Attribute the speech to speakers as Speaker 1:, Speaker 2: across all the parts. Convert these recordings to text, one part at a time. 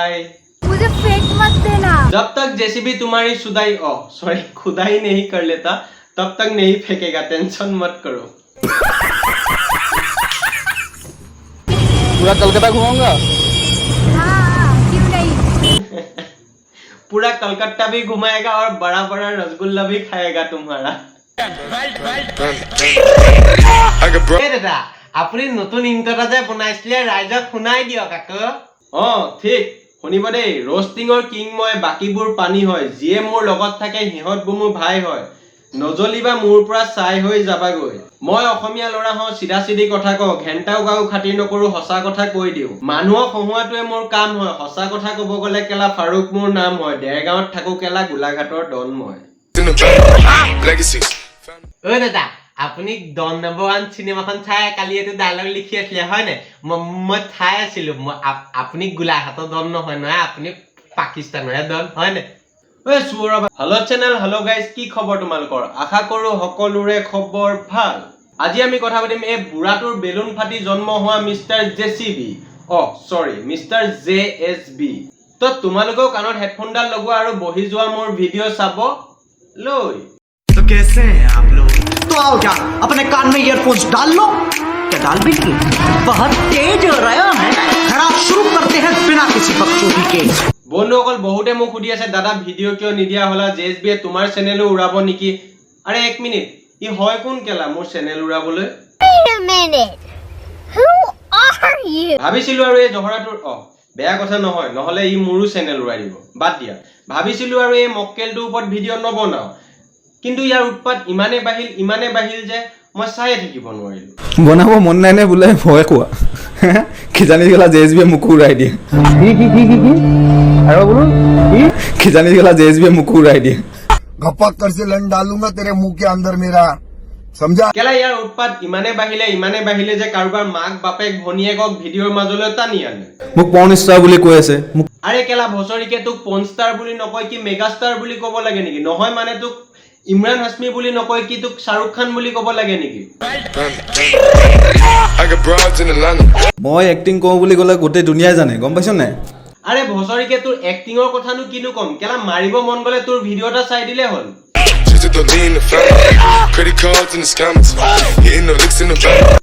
Speaker 1: हाय।
Speaker 2: मुझे फेक मत देना।
Speaker 1: जब तक जेसीबी तुम्हारी खुदाई नहीं कर लेता तब तक नहीं फेंकेगा, टेंशन मत करो।
Speaker 3: पूरा कलकत्ता घुमाऊंगा।
Speaker 2: हाँ, क्यों नहीं।
Speaker 1: पूरा कलकत्ता भी घुमाएगा और बड़ा बड़ा रसगुल्ला भी खाएगा तुम्हारा। दादा আপুনি নতুন ইন্ট্ৰোটা যে বনাইছিলে ৰাইজক শুনাই দিয়ক আকৌ। ঠিক শুনিব দেই। ৰোষ্টিঙৰ কিং মই, বাকিবোৰ পানী হয়, যিয়ে মোৰ লগত থাকে সিহঁতবোৰ মোৰ ভাই হয়, নজলিবা মোৰ পৰা চাই হৈ যাবাগৈ। মই অসমীয়া ল'ৰা হওঁ, চিধা চিধি কথা কওঁ, ঘেণ্টাও কাকো খাতিৰ নকৰো, সঁচা কথা কৈ দিওঁ। মানুহক হহুৱাটোৱে মোৰ কাম হয়, সঁচা কথা ক'ব গ'লে কেলা ফাৰুক মোৰ নাম হয়, দেৰগাঁৱত থাকো কেলা গোলাঘাটৰ ডন মই। ঐ দাদা আপুনি ডন নম্বৰ 1 চিনেমাখন চাই কালি এইটো ডায়লগ লিখি আছিলে হয় নাই? মই চাই আছিলো। আপুনি গোলাঘাটৰ ডন নহয় নহয়, আপুনি পাকিস্তানৰে ডন হয় নাই? হেল্ল' চেনেল, হেল্ল' গাইজ, কি খবৰ তোমালোকৰ? আশা কৰো সকলোৰে খবৰ ভাল। আজি আমি কথা পাতিম এই বুঢ়াটোৰ বেলুন ফাটি জন্ম হোৱা মিষ্টাৰ জেচিবি, মিষ্টাৰ JSB। তো তোমালোকেও কাণত হেডফোনডাল লগোৱা আৰু বহি যোৱা মোৰ ভিডিঅ' চাব লৈ।
Speaker 4: तो कैसे हैं आप लोग? तो आओ क्या अपने कान में ईयरफोन्स डाल लो। क्या डाल भी नहीं? बहुत तेज हो रहा है। खराब शुरू करते हैं बिना किसी बकचोदी के।
Speaker 1: বন্ধুসকল বহুতে মোক সুধি আছে দাদা ভিডিঅ' কিয় নিদিয়া হলা, JSB তোমাৰ চেনেলো উৰাব নেকি? আৰে এক মিনিট, ই হয় কোন কেলা মোৰ চেনেল উৰাবলৈ? ভাবিছিলো আৰু এই জহৰাটোৰ বেয়া কথা নহয়, নহলে ই মোৰো চেনেল উৰাই দিব, বাদ দিয়া। ভাবিছিলো আৰু এই মক্কেলটোৰ ওপৰত ভিডিঅ' নবনাও, কিন্তু ইয়াৰ উৎপাত ইমানে বাঢ়িল যে মই চাইয়ে থাকিব নোৱাৰিলো।
Speaker 3: বনাব মন নাই নে বোলে ভয় খোৱা কিজানি গেলা JSB মুখ উৰাই দিয়ে। আৰু বোলো কিজানি গেলা JSB মুখ উৰাই দিয়ে।
Speaker 5: घपक कर से लन डालूंगा तेरे मुंह के अंदर मेरा, समझा?
Speaker 1: কেলা ইয়াৰ উৎপাত ইমানে বাঢ়িলে যে কাৰোবাৰ মাক বাপেক ভনীয়েকক ভিডিঅ'ৰ মাজলৈ টানি আনে।
Speaker 3: মোক পৰ্ন ষ্টাৰ বুলি কৈ আছে।
Speaker 1: আৰে কেলা ভচৰিকে তোক পৰ্ন ষ্টাৰ বুলি নকয় কি মেগা ষ্টাৰ বুলি ক'ব লাগে নেকি? নহয় মানে তোক ইমৰান হাছমি বুলি নকয় কি তোক শাহৰুখ খান বুলি ক'ব লাগে নেকি?
Speaker 3: মই এক্টিং কৰোঁ বুলি ক'লে গোটেই দুনিয়াই জানে, গম পাইছ নাই?
Speaker 1: আৰে ভচৰিকে তোৰ এক্টিঙৰ কথানো কিনো কম, কেলা মাৰিব মন গ'লে তোৰ ভিডিঅ' এটা চাই দিলে হ'ল।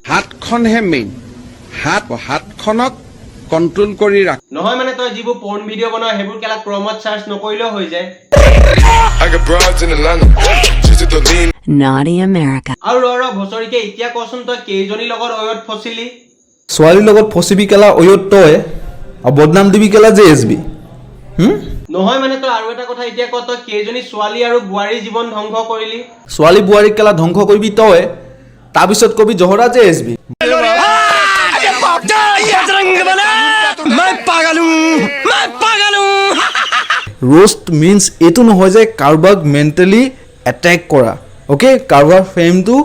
Speaker 6: হাতখনহে মেইন, হাতখনক কন্ট্ৰোল কৰি ৰাখ।
Speaker 1: নহয় মানে তই যিবোৰ পৰ্ন ভিডিঅ' বনাৱ সেইবোৰ কেলা ক্ৰমত চাৰ্চ নকৰিলেও হৈ যায়।
Speaker 7: Naughty America.
Speaker 1: আৰু ৰ ভচৰিকে এতিয়া কচোন তই কেইজনী লগত অয়ত ফচিলি?
Speaker 3: ছোৱালীৰ লগত ফচিবি কেলা অয়ত তই, আৰু বদনাম দিবি কেলা JSB।
Speaker 1: নহয় মানে তই আৰু এটা কথা এতিয়া ক, তই কেইজনী ছোৱালী আৰু বোৱাৰী জীৱন ধ্বংস কৰিলি?
Speaker 3: ছোৱালী বোৱাৰীক কেলা ধ্বংস কৰিবি তই, তাৰপিছত কবি জহৰা JSB। ৰোষ্ট মিন্স এইটো নহয় যে কাৰোবাক মেণ্টেলি এটেক কৰা, অ'কে? কাৰোবাৰ ফেমটো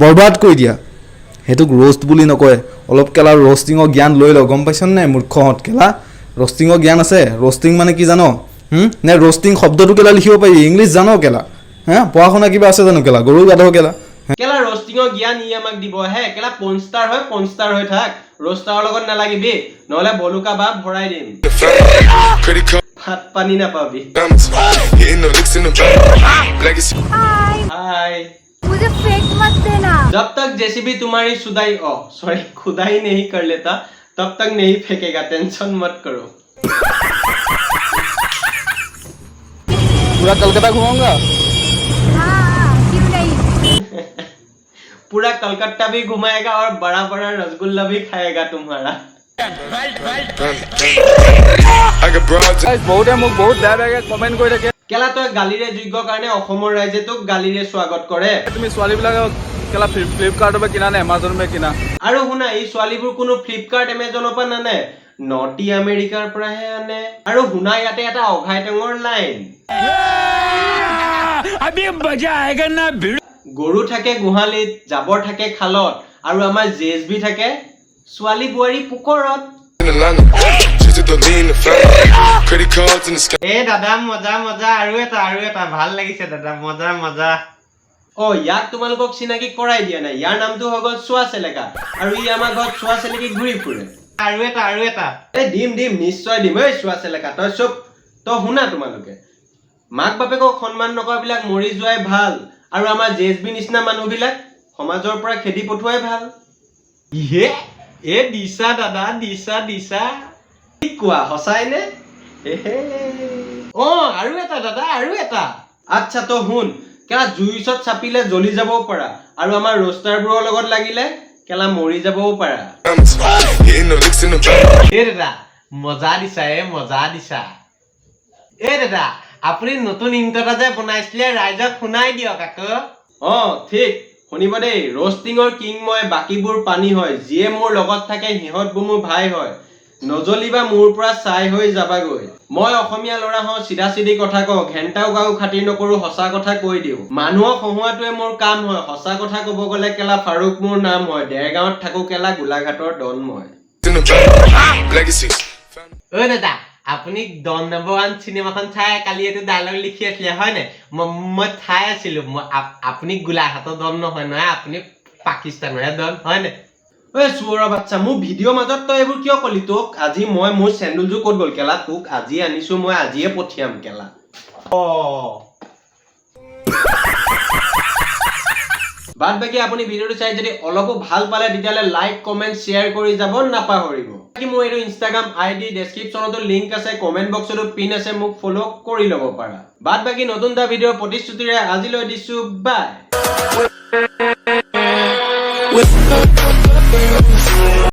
Speaker 3: বৰবাদ কৰি দিয়া, সেইটোক ৰোষ্ট বুলি নকয়। অলপ কেলা ৰোষ্টিঙৰ জ্ঞান লৈ ল, গম পাইছ নাই মূৰ্খহঁত? কেলা ৰোষ্টিঙৰ জ্ঞান আছে? ৰোষ্টিং মানে কি জানো? নে ৰোষ্টিং শব্দটো কেলা লিখিব পাৰি? ইংলিছ জানো কেলা? পঢ়া শুনা কিবা আছে জানো কেলা? গৰু গাধ কেলা।
Speaker 1: কেলা ৰোষ্টিঙৰ জ্ঞান ই আমাক দিব হে? কেলা পনষ্টাৰ হৈ থাক, ৰোষ্টাৰৰ লগত নালাগিবি, নহলে বলুকা বাপ ভৰাই দিম, ভাত পানী নাপাবি। हाय।
Speaker 2: मुझे फेक मत देना।
Speaker 1: जब तक जेसीबी तुम्हारी खुदाई नहीं कर लेता तब तक नहीं फेंकेगा, टेंशन मत करो।
Speaker 3: पूरा कलकत्ता घुमाऊंगा।
Speaker 2: हाँ, क्यों नहीं।
Speaker 1: पूरा कलकत्ता भी घुमाएगा और बड़ा बड़ा रसगुल्ला भी खाएगा तुम्हारा।
Speaker 3: বহুতে মোক বহুত বেয়া বেয়াকে কমেণ্ট কৰি থাকে।
Speaker 1: কেলা তই গালিৰে যোগ্য কাৰণে অসমৰ ৰাইজে তোক গালিৰে স্বাগত কৰে।
Speaker 3: তুমি ছোৱালীবিলাকক কেলা ফ্লিপকাৰ্টৰ পৰা কিনা নে এমাজনৰ পৰা কিনা?
Speaker 1: আৰু শুনা, এই ছোৱালীবোৰ কোনো ফ্লিপকাৰ্ট এমাজনৰ পৰা নানে, নটি আমেৰিকাৰ পৰাহে আনে। আৰু শুনা, ইয়াতে এটা অঘাইটেঙৰ লাইন, গৰু থাকে গোহালিত, জাবৰ থাকে খালত, আৰু আমাৰ JSB থাকে ছোৱালী বোৱাৰী পুকৰত। দাদা মজা আৰু এটা ভাল লাগিছে দাদা, মজা। ইয়াক তোমালোকক চিনাকি কৰাই দিয়া নাই। ইয়াৰ নামটো হৈ গ'ল চোৱা চেলেকা, আৰু ই আমাৰ ঘৰত চোৱা চেলেকি ঘূৰি ফুৰে। আৰু এটা এই দিম নিশ্চয় দিম। এই চোৱা চেলেকা তই চব তই শুনা, তোমালোকে মাক বাপেকক সন্মান নকৰাবিলাক মৰি যোৱাই ভাল, আৰু আমাৰ জেএছবি নিচিনা মানুহবিলাক সমাজৰ পৰা খেদি পঠোৱাই ভাল। ইহে এ দিছা দাদা, দিছা কি কোৱা, সঁচাইনে? আৰু এটা দাদা, আৰু এটা। আচ্ছা তই শুন, কেলা জুইৰ ওচৰত চাপিলে জ্বলি যাবও পাৰা, আৰু আমাৰ ৰোষ্টাৰবোৰৰ লগত লাগিলে কেলা মৰি যাবও পাৰা। দাদা মজা দিছা। দাদা আপুনি নতুন ইণ্ট এটা যে বনাইছিলে ৰাইজক শুনাই দিয়ক আকৌ। ঠিক শুনিব দেই। ৰষ্টিঙৰ কিং মই, বাকীবোৰ পানী হয়। যিয়ে মোৰ লগত থাকে সিহঁতবোৰ মোৰ ভাই হয়। নজ্বলিবা মোৰ পৰা চাই হৈ যাবাগৈ। মই অসমীয়া ল'ৰা হওঁ, চিধা চিধি কথা কওঁ, ঘেণ্টাও গাওঁ, খাতিৰ নকৰো, সঁচা কথা কৈ দিওঁ। মানুহক হহুৱাটোৱে মোৰ কাম হয়। সঁচা কথা ক'ব গ'লে কেলা ফাৰুক মোৰ নাম হয়। দেৰগাঁৱত থাকো কেলা, গোলাঘাটৰ ডন মই। দাদা আপুনি ডন নম্বৰ 1 চিনেমাখন চাই কালি এইটো ডায়লগ লিখি আছিলে হয় নাই? মই চাই আছিলো। আপুনি গোলাঘাটৰ ডন নহয় নহয়, আপুনি পাকিস্তানৰে ডন হয় নাই? চুৱৰা বাচ্চা, মোৰ ভিডিঅ' মাজত তই এইবোৰ কিয় কলি? তোক আজি মই মোৰ চেণ্ডেলযোৰ ক'ত গ'ল কেলা? তোক আজি আনিছো, মই আজিয়ে পঠিয়াম কেলা। বাদ বাকী আপুনি ভিডিঅ'টো চাই যদি অলপো ভাল পালে তেতিয়াহ'লে লাইক, কমেণ্ট, শ্বেয়াৰ কৰি যাব নাপাহৰিব। বাকী মোৰ এইটো ইনষ্টাগ্ৰাম ID ডেছক্ৰিপশ্যনতো লিংক আছে, কমেণ্ট বক্সতো পিন আছে, মোক ফ'ল' কৰি ল'ব পাৰা। বাদ বাকী নতুন এটা ভিডিঅ'ৰ প্ৰতিশ্ৰুতিৰে আজিলৈ দিছো বাই।